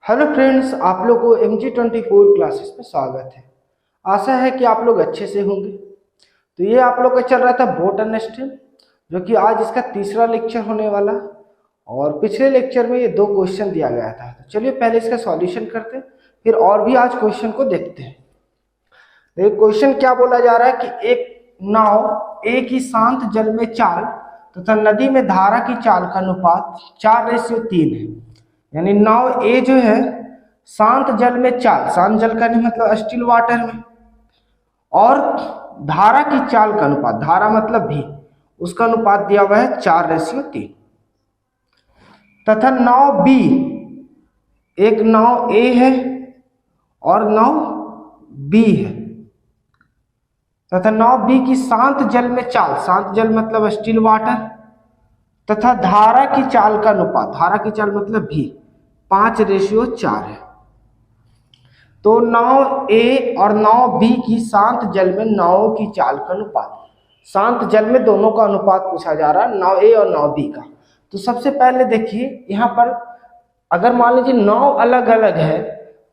Hello friends, आप लोग को MG24 क्लासेस में स्वागत है। आशा है कि आप लोग अच्छे से होंगे। तो ये आप लोग का चल रहा था बोट एंड स्ट्रीम, जो कि आज इसका तीसरा लेक्चर होने वाला। और पिछले लेक्चर में ये 2 क्वेश्चन दिया गया था। तो चलिए पहले इसका सॉल्यूशन करते हैं, फिर और भी आज क्वेश्चन को देखते हैं। तो क्वेश्चन क्या बोला जा रहा है कि एक नाव ए की शांत जल में चाल तथा नदी में धारा की चाल का अनुपात 4:3 है। यानी नाव ए जो है शांत जल में चाल, शांत जल का नहीं मतलब स्टिल वाटर में, और धारा की चाल का अनुपात, धारा मतलब भी, उसका अनुपात दिया हुआ है 4:3। तथा नाव बी, एक नाव ए है और नाव बी है, तथा नाव बी की शांत जल में चाल, शांत जल मतलब स्टिल वाटर, तथा धारा की चाल का अनुपात, धारा की चाल मतलब भी 5:4 है। तो नाव ए और नाव बी की शांत जल में नावों की चाल का अनुपात, शांत जल में दोनों का अनुपात पूछा जा रहा है, नाव ए और नाव बी का। तो सबसे पहले देखिए यहाँ पर, अगर मान लीजिए नाव अलग अलग है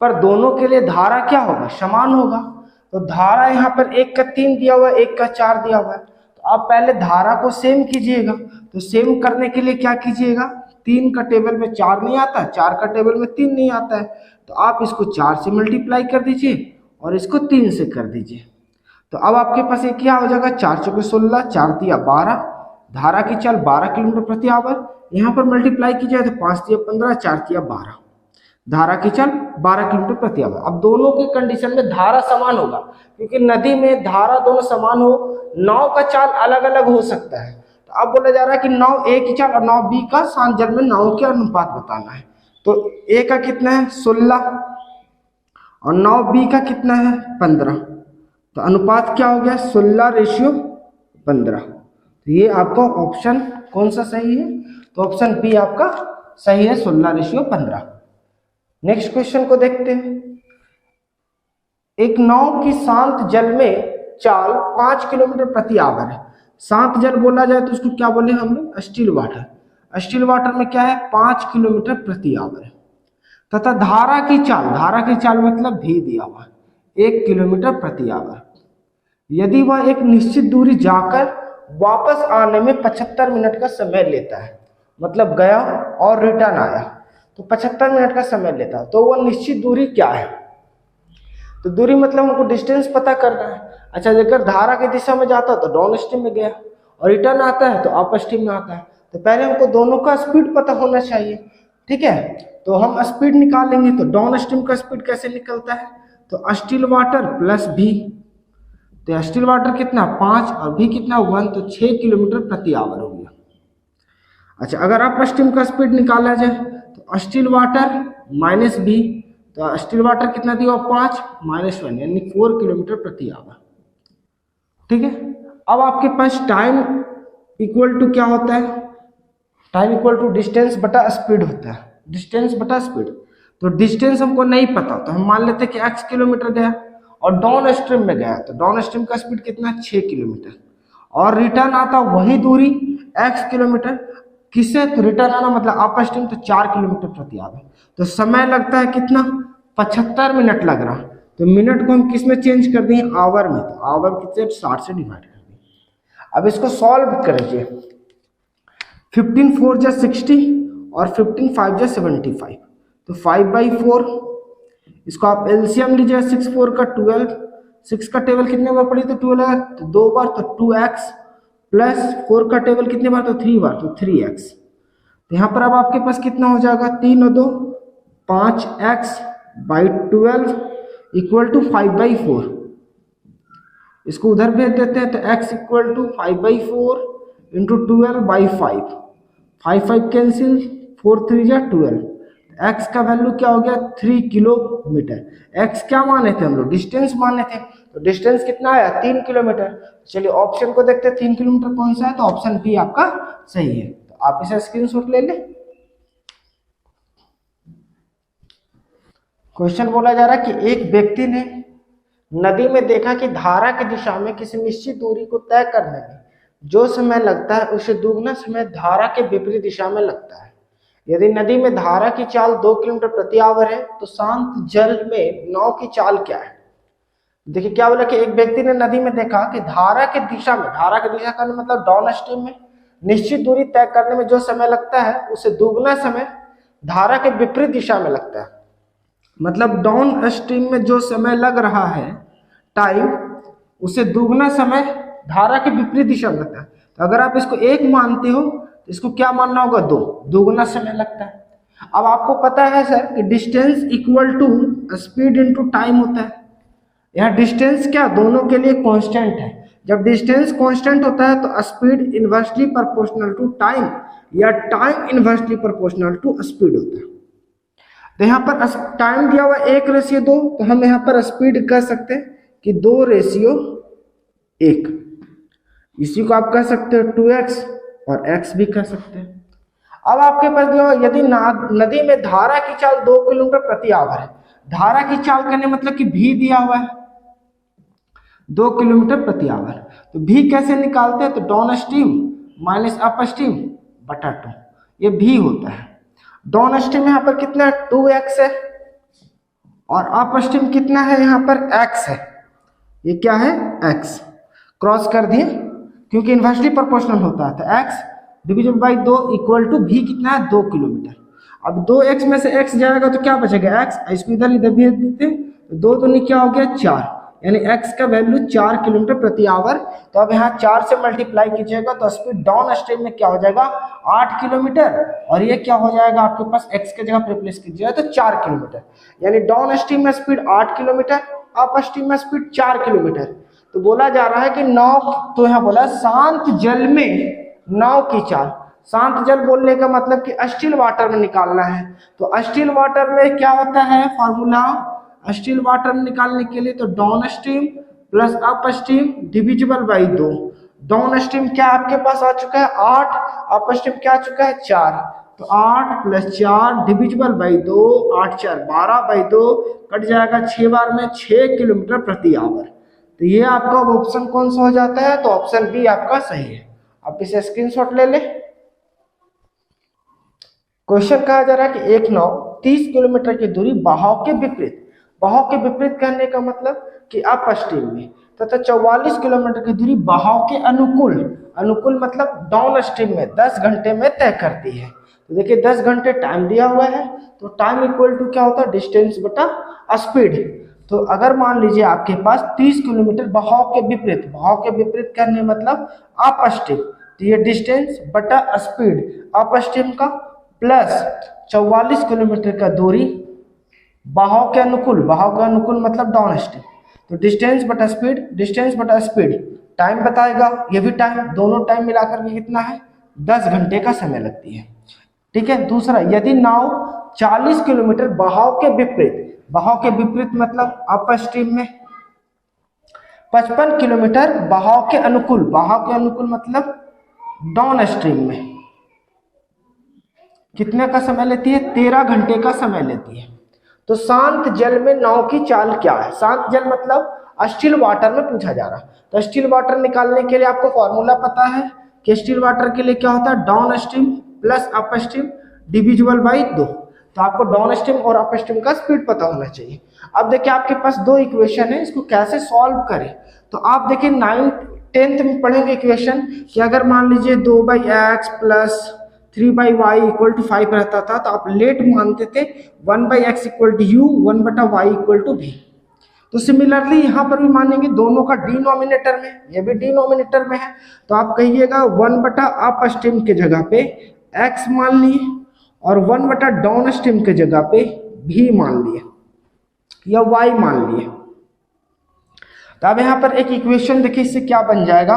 पर दोनों के लिए धारा क्या होगा, समान होगा। तो धारा यहाँ पर एक का 3 दिया हुआ है, एक का 4 दिया हुआ है। तो आप पहले धारा को सेम कीजिएगा। तो सेम करने के लिए क्या कीजिएगा, 3 का टेबल में 4 नहीं आता है, 4 का टेबल में 3 नहीं आता है, तो आप इसको 4 से मल्टीप्लाई कर दीजिए और इसको 3 से कर दीजिए। तो अब आपके पास ये क्या हो जाएगा, 4 चौके 16, 4 दिया 12, धारा की चाल 12 किलोमीटर प्रति आवर। यहाँ पर मल्टीप्लाई की जाए तो 5 दिया 15, 4 दिया 12, धारा की चाल 12 किलोमीटर प्रति आवर। अब दोनों के कंडीशन में धारा समान होगा, क्योंकि नदी में धारा दोनों समान हो, नाव का चाल अलग अलग हो सकता है। तो अब बोला जा रहा है कि नाव ए की चाल और नाव बी का शांत जल में नाव के अनुपात बताना है। तो ए का कितना है 16 और नाव बी का कितना है 15। तो अनुपात क्या हो गया 16:15। तो ये आपका ऑप्शन कौन सा सही है, तो ऑप्शन बी आपका सही है, 16:15। नेक्स्ट क्वेश्चन को देखते हैं। एक नाव की शांत जल में चाल 5 किलोमीटर प्रति आवर है। शांत जल बोला जाए तो उसको क्या बोले हमने, स्टिल वाटर। स्टिल वाटर में क्या है 5 किलोमीटर प्रति आवर है। तथा धारा की चाल, धारा की चाल मतलब भी दिया हुआ 1 किलोमीटर प्रति आवर। यदि वह एक निश्चित दूरी जाकर वापस आने में 75 मिनट का समय लेता है, मतलब गया और रिटर्न आया तो 75 मिनट का समय लेता है, तो वह निश्चित दूरी क्या है। तो दूरी मतलब हमको डिस्टेंस पता करना है। अच्छा, अगर धारा की दिशा में जाता तो डाउन स्ट्रीम में गया और रिटर्न आता है तो अप स्ट्रीम में आता है। तो पहले हमको दोनों का स्पीड पता होना चाहिए, ठीक है। तो हम स्पीड निकालेंगे, तो डाउन स्ट्रीम का स्पीड कैसे निकलता है, तो स्टिल वाटर प्लस भी। तो स्टिल वाटर कितना 5 और भी कितना 1, तो 6 किलोमीटर प्रति आवर हो गया। अच्छा, अगर अप स्ट्रीम का स्पीड निकाला जाए तो स्टिल वाटर माइनस भी, तो स्टिल वाटर कितना दिया 5 -1 यानी 4 किलोमीटर प्रति आवर, ठीक है। अब आपके पास टाइम इक्वल टू क्या होता है, टाइम इक्वल टू डिस्टेंस बटा स्पीड होता है, डिस्टेंस बटा स्पीड। तो डिस्टेंस हमको नहीं पता, तो हम मान लेते हैं कि x किलोमीटर गया और डाउन स्ट्रीम में गया, तो डाउन स्ट्रीम का स्पीड कितना 6 किलोमीटर, और रिटर्न आता वही दूरी x किलोमीटर, किससे, तो रिटर्न आना मतलब अप स्ट्रीम, तो 4 किलोमीटर प्रति आवर। तो समय लगता है कितना 75 मिनट लग रहा। तो मिनट को हम किस में चेंज कर दें, आवर में, तो आवर कितने 60 से डिवाइड कर दें। अब इसको सॉल्व करिए, 15 4 जा 60 और 15 5 जा 75, तो 5/4। इसको आप एलसीएम लीजिए, 6 4 का 12, 6 का टेबल कितने बार पड़ी तो 12 है, तो 2 बार तो 2x, प्लस 4 का टेबल कितने बार तो 3 बार तो 3x। तो यहाँ पर अब आपके पास कितना हो जाएगा, 3 और 2 5x/12 इक्वल टू 5/4। इसको उधर भेज देते हैं, तो x equal to 5/4 into 12/5, 5 5 cancel, 4 3 जा 12। x का वैल्यू क्या हो गया 3 किलोमीटर। x क्या माने थे हम लोग, डिस्टेंस माने थे, तो डिस्टेंस कितना आया 3 किलोमीटर। चलिए ऑप्शन को देखते हैं 3 किलोमीटर कौन सा है, तो ऑप्शन बी आपका सही है। तो आप इसे स्क्रीनशॉट ले लें। क्वेश्चन बोला जा रहा है कि एक व्यक्ति ने नदी में देखा कि धारा की दिशा में किसी निश्चित दूरी को तय करने में जो समय लगता है उसे दुगना समय धारा के विपरीत दिशा में लगता है। यदि नदी में धारा की चाल 2 किलोमीटर प्रति आवर है तो शांत जल में नाव की चाल क्या है। देखिए क्या बोला कि एक व्यक्ति ने नदी में देखा कि धारा की दिशा का मतलब डाउन स्ट्रीम में निश्चित दूरी तय करने में जो समय लगता है उससे दोगुना समय धारा के विपरीत दिशा में लगता है। मतलब डाउन स्ट्रीम में जो समय लग रहा है टाइम, उससे दोगुना समय धारा के विपरीत दिशा में लगता है। तो अगर आप इसको 1 मानते हो तो इसको क्या मानना होगा 2, दोगुना समय लगता है। अब आपको पता है सर कि distance equal to speed into time होता है। यहाँ डिस्टेंस क्या दोनों के लिए कांस्टेंट है। जब डिस्टेंस कांस्टेंट होता है तो speed inversely proportional to time या time inversely proportional to speed होता है। तो यहाँ पर टाइम दिया हुआ 1:2, तो हम यहाँ पर स्पीड कह सकते हैं कि 2:1। इसी को आप कह सकते हो 2x और x भी कह सकते हैं। अब आपके पास दिया हुआ यदि नदी में धारा की चाल 2 किलोमीटर प्रति आवर है, धारा की चाल करने मतलब कि v दिया हुआ है 2 किलोमीटर प्रति आवर, तो v कैसे निकालते हैं, तो down stream minus up stream बटा 2, ये v होता है। डाउन स्ट्रीम यहाँ पर कितना है 2x है और अप स्ट्रीम कितना है यहाँ पर x है, ये क्या है x, क्रॉस कर दिए क्योंकि इन्वर्सली प्रोपोर्शनल होता है। तो x division by 2 equal to v कितना है 2 किलोमीटर। अब 2x में से x जाएगा तो क्या बचेगा x, इसको इधर भेज देते, तो 2 दूनी क्या हो गया 4, यानी x का वैल्यू 4 किलोमीटर प्रति आवर। तो अब यहाँ 4 से मल्टीप्लाई कीजिएगा तो स्पीड डाउन स्ट्रीम में क्या हो जाएगा 8 किलोमीटर, और ये क्या हो जाएगा आपके पास x के जगह पर रिप्लेस कीजिएगा तो 4 किलोमीटर, यानी डाउन स्ट्रीम में स्पीड 8 किलोमीटर, अप स्ट्रीम में स्पीड 4 किलोमीटर। तो बोला जा रहा है कि नाव, तो यहाँ बोला शांत जल में नाव की चाल। शांत जल बोलने का मतलब कि स्टिल वाटर में निकालना है। तो स्टिल वाटर में क्या होता है फॉर्मूला, स्टिल वाटर में निकालने के लिए तो down stream plus up stream divisible by 2। Down stream क्या आपके पास आ चुका है 8, अप स्ट्रीम क्या आ चुका है 4, तो 8 + 4 डिविजिबल बाई 2, 8 4 12 बाई 2 कट जाएगा 6 बार में 6 किलोमीटर प्रति आवर। तो ये आपका ऑप्शन कौन सा हो जाता है, तो ऑप्शन बी आपका सही है। आप इसे स्क्रीनशॉट ले ले। क्वेश्चन कहा जा रहा है कि एक नाव 30 किलोमीटर की दूरी बहाव के विपरीत कहने का मतलब कि अप स्ट्रीम में तथा 44 किलोमीटर की दूरी बहाव के अनुकूल मतलब डाउन स्ट्रीम में 10 घंटे में तय करती है। तो देखिए 10 घंटे टाइम दिया हुआ है, तो टाइम इक्वल टू क्या होता है डिस्टेंस बटा स्पीड। तो अगर मान लीजिए आपके पास 30 किलोमीटर बहाव के विपरीत करने मतलब अप स्ट्रीम, तो ये डिस्टेंस बटा स्पीड अप स्ट्रीम का प्लस 44 किलोमीटर का दूरी बहाव के अनुकूल मतलब डाउन स्ट्रीम, तो डिस्टेंस बटा स्पीड टाइम बताएगा, ये भी टाइम, दोनों टाइम मिलाकर के कितना है 10 घंटे का समय लगती है। ठीक है। दूसरा, यदि नाव 40 किलोमीटर बहाव के विपरीत मतलब अप स्ट्रीम में 55 किलोमीटर बहाव के अनुकूल मतलब डाउन स्ट्रीम में कितने का समय लेती है 13 घंटे का समय लेती है। तो शांत जल में नाव की चाल क्या है, शांत जल मतलब स्टिल वाटर में पूछा जा रहा है। तो स्टिल वाटर निकालने के लिए आपको फॉर्मूला पता है कि स्टिल वाटर के लिए क्या होता है down stream plus up stream divisible by 2। तो आपको डाउन स्ट्रीम और अप स्ट्रीम का स्पीड पता होना चाहिए। अब देखिए आपके पास 2 इक्वेशन है, इसको कैसे सॉल्व करें। तो आप देखिए 9th-10th में पढ़ेंगे इक्वेशन कि अगर मान लीजिए 2/x प्लस 3/y = 5 रहता था तो आप लेट मानते थे 1/x = u, 1/y = v। तो सिमिलरली यहाँ पर भी मानेंगे, दोनों का डिनोमिनेटर में, ये भी डिनोमिनेटर में है, तो आप कहिएगा 1/अप स्ट्रीम के जगह पे x मान लिए और 1/डाउन स्ट्रीम के जगह पे v मान लिए या y मान लिए। तो अब यहाँ पर एक इक्वेशन देखिए, इससे क्या बन जाएगा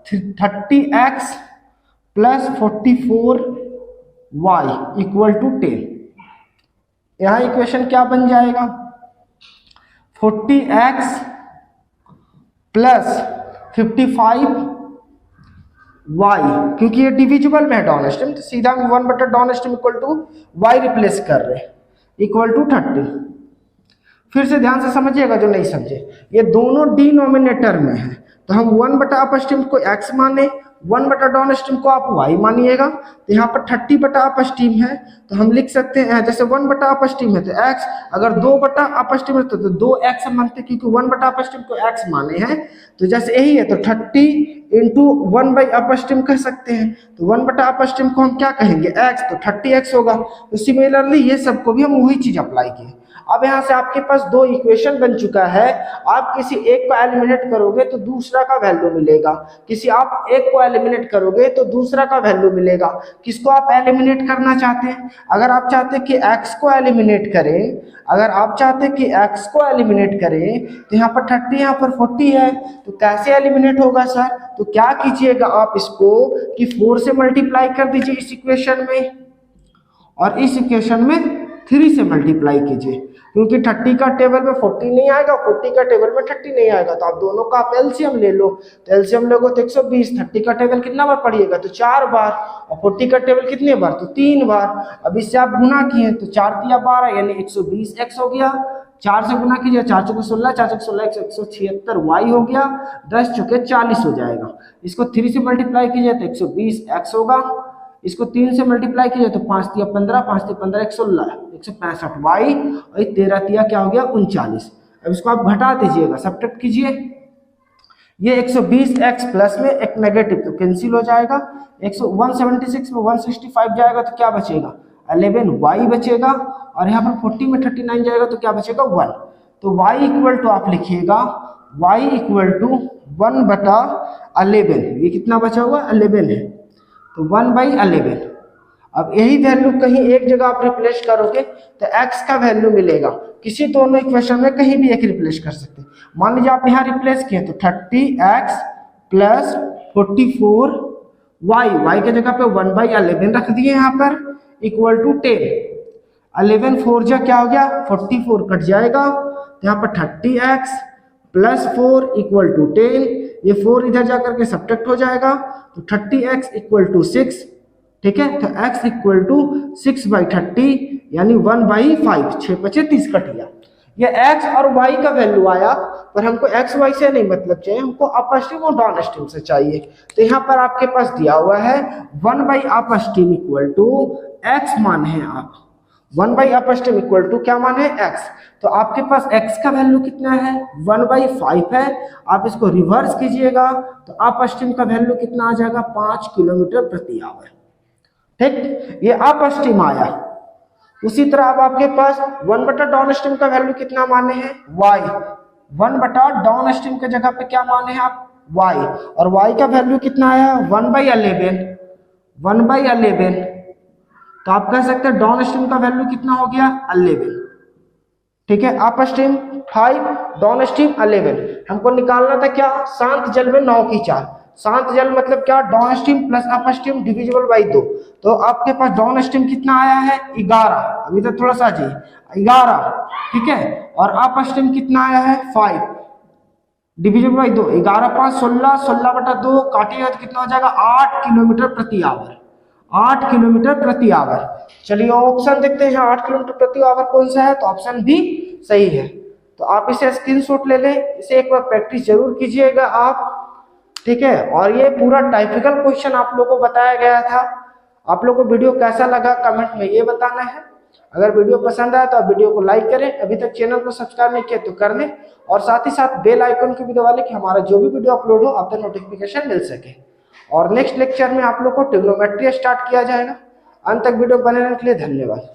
30x प्लस 44y = 10। यहाँ इक्वेशन क्या बन जाएगा 40x प्लस 55y, क्योंकि ये डिविजिबल में है डाउन स्ट्रीम, तो सीधा 1/डाउन स्ट्रीम = y रिप्लेस कर रहे = 30। फिर से ध्यान से समझिएगा जो नहीं समझे, ये दोनों डिनोमिनेटर में है, तो हम 1/अप स्ट्रीम को x माने 1 बटा डाउन स्ट्रीम को आप y मानिएगा, तो यहाँ पर 30 बटा अप स्ट्रीम है तो हम लिख सकते हैं जैसे 1 बटा अप स्ट्रीम है तो x, अगर 2 बटा अप स्ट्रीम है तो 2x हम मानते हैं क्योंकि 1 बटा अप स्ट्रीम को x माने हैं। तो जैसे यही है तो 30 इंटू 1 बाई अप स्ट्रीम कह सकते हैं, तो 1 बटा अप स्ट्रीम को हम क्या कहेंगे x, तो 30x होगा। तो सिमिलरली ये सबको भी हम वही चीज अप्लाई किए। अब यहाँ से आपके पास दो इक्वेशन बन चुका है, आप किसी एक को एलिमिनेट करोगे तो दूसरा का वैल्यू मिलेगा, किसी आप एक को एलिमिनेट करोगे तो दूसरा का वैल्यू मिलेगा। किसको आप एलिमिनेट करना चाहते हैं? अगर आप चाहते हैं कि x को एलिमिनेट करें, अगर आप चाहते हैं कि x को एलिमिनेट करें तो यहाँ पर 30 यहाँ पर 40 है, तो कैसे एलिमिनेट होगा सर? तो क्या कीजिएगा आप इसको कि 4 से मल्टीप्लाई कर दीजिए इस इक्वेशन में, और इस इक्वेशन में 3 से मल्टीप्लाई कीजिए, क्योंकि 30 का टेबल में 40 नहीं आएगा, 40 का टेबल में 30 नहीं आएगा, तो आप दोनों का आप एलसीएम ले लो। तो एलसीएम लोगे तो 120, 30 का टेबल कितना बार पढ़िएगा? तो 4 बार, और 40 का टेबल कितने बार? तो 3 बार। अब इससे आप गुना किए तो 4 दिया 12 यानी 120x हो गया, 4 से गुना कीजिए, 4 चौके 16, 4 चौके 16 176 y हो गया, 10 चौके 40 हो जाएगा। इसको 3 से मल्टीप्लाई कीजिए तो 120x होगा, इसको 3 से मल्टीप्लाई कीजिए तो 5 तिया 15, 5 तिया 15 116, 165 y, और 13 तिया क्या हो गया? 39। अब इसको आप घटा दीजिएगा, सब्ट्रैक्ट कीजिए, ये 120x प्लस में एक नेगेटिव तो कैंसिल हो जाएगा, 176 में 165 जाएगा तो क्या बचेगा? 11y बचेगा, और यहाँ पर 40 में 39 जाएगा तो क्या बचेगा? 1। तो y इक्वल टू आप लिखिएगा y इक्वल टू 1 बटा 11, ये कितना बचा हुआ? 11 है, तो 1/11। अब यही वैल्यू कहीं एक जगह आप रिप्लेस करोगे तो x का वैल्यू मिलेगा, किसी दोनों इक्वेशन में कहीं भी एक रिप्लेस कर सकते हैं। मान लीजिए आप यहाँ रिप्लेस किए तो 30x प्लस 44y, y के जगह पे 1/11 रख दिए यहाँ पर, इक्वल टू 10। 11 4 जा क्या हो गया? 44 कट जाएगा, तो यहाँ पर 30x प्लस 4 इक्वल टू 10, ये 4 इधर जाकर के सब्ट्रैक्ट हो जाएगा, तो 30x इक्वल टू 6, ठीक है। तो x इक्वल टू 6/30 यानी 1/5, 6 × 5 = 30 कट गया। ये x और y का वैल्यू आया, पर हमको x y से नहीं मतलब चाहिए, हमको अपर स्ट्रीम और डाउन स्ट्रीम से चाहिए। तो यहाँ पर आपके पास दिया हुआ है 1/अपर स्ट्रीम इक्वल टू x मान है, आप 1/अपर स्ट्रीम इक्वल टू क्या मान है? x। तो आपके पास x का वैल्यू कितना है? 1/5 है। आप इसको रिवर्स कीजिएगा तो अपर स्ट्रीम का वैल्यू कितना आ जाएगा? 5 किलोमीटर प्रति आवर, ठीक। ये अपर स्ट्रीम आया। उसी तरह अब आपके पास 1 बटा डाउन स्ट्रीम का वैल्यू कितना माने हैं? y। 1 बटा डाउन स्ट्रीम के जगह पे क्या माने हैं आप? y, और y का वैल्यू कितना आया? 1/11, 1/11। तो आप कह सकते हैं डाउन स्ट्रीम का वैल्यू कितना हो गया? 11, ठीक है। Up stream 5, down stream 11। हमको निकालना था क्या? शांत जल में 9 की चाल। शांत जल मतलब क्या? Down stream plus up stream divisible by 2। तो आपके पास डाउन स्ट्रीम कितना आया है? 11। अभी तो थोड़ा सा जी 11, ठीक है। और अप स्ट्रीम कितना आया है? 5 डिविजिबल बाई 2, 11 5 16, 16/2 काटिएगा तो कितना हो जाएगा? 8 किलोमीटर प्रति आवर, 8 किलोमीटर प्रति आवर। चलिए ऑप्शन देखते हैं, 8 किलोमीटर प्रति आवर कौन सा है? तो ऑप्शन भी सही है। तो आप इसे स्क्रीनशॉट ले लें, इसे एक बार प्रैक्टिस जरूर कीजिएगा आप, ठीक है। और ये पूरा टाइपिकल क्वेश्चन आप लोगों को बताया गया था। आप लोगों को वीडियो कैसा लगा कमेंट में ये बताना है। अगर वीडियो पसंद आया तो आप वीडियो को लाइक करें, अभी तक चैनल को सब्सक्राइब नहीं किया तो कर लें, और साथ ही साथ बेल आइकन को भी दबा लें कि हमारा जो भी वीडियो अपलोड हो आप तक नोटिफिकेशन मिल सके। और नेक्स्ट लेक्चर में आप लोग को ट्रिग्नोमेट्री स्टार्ट किया जाएगा। अंत तक वीडियो बने रहने के लिए धन्यवाद।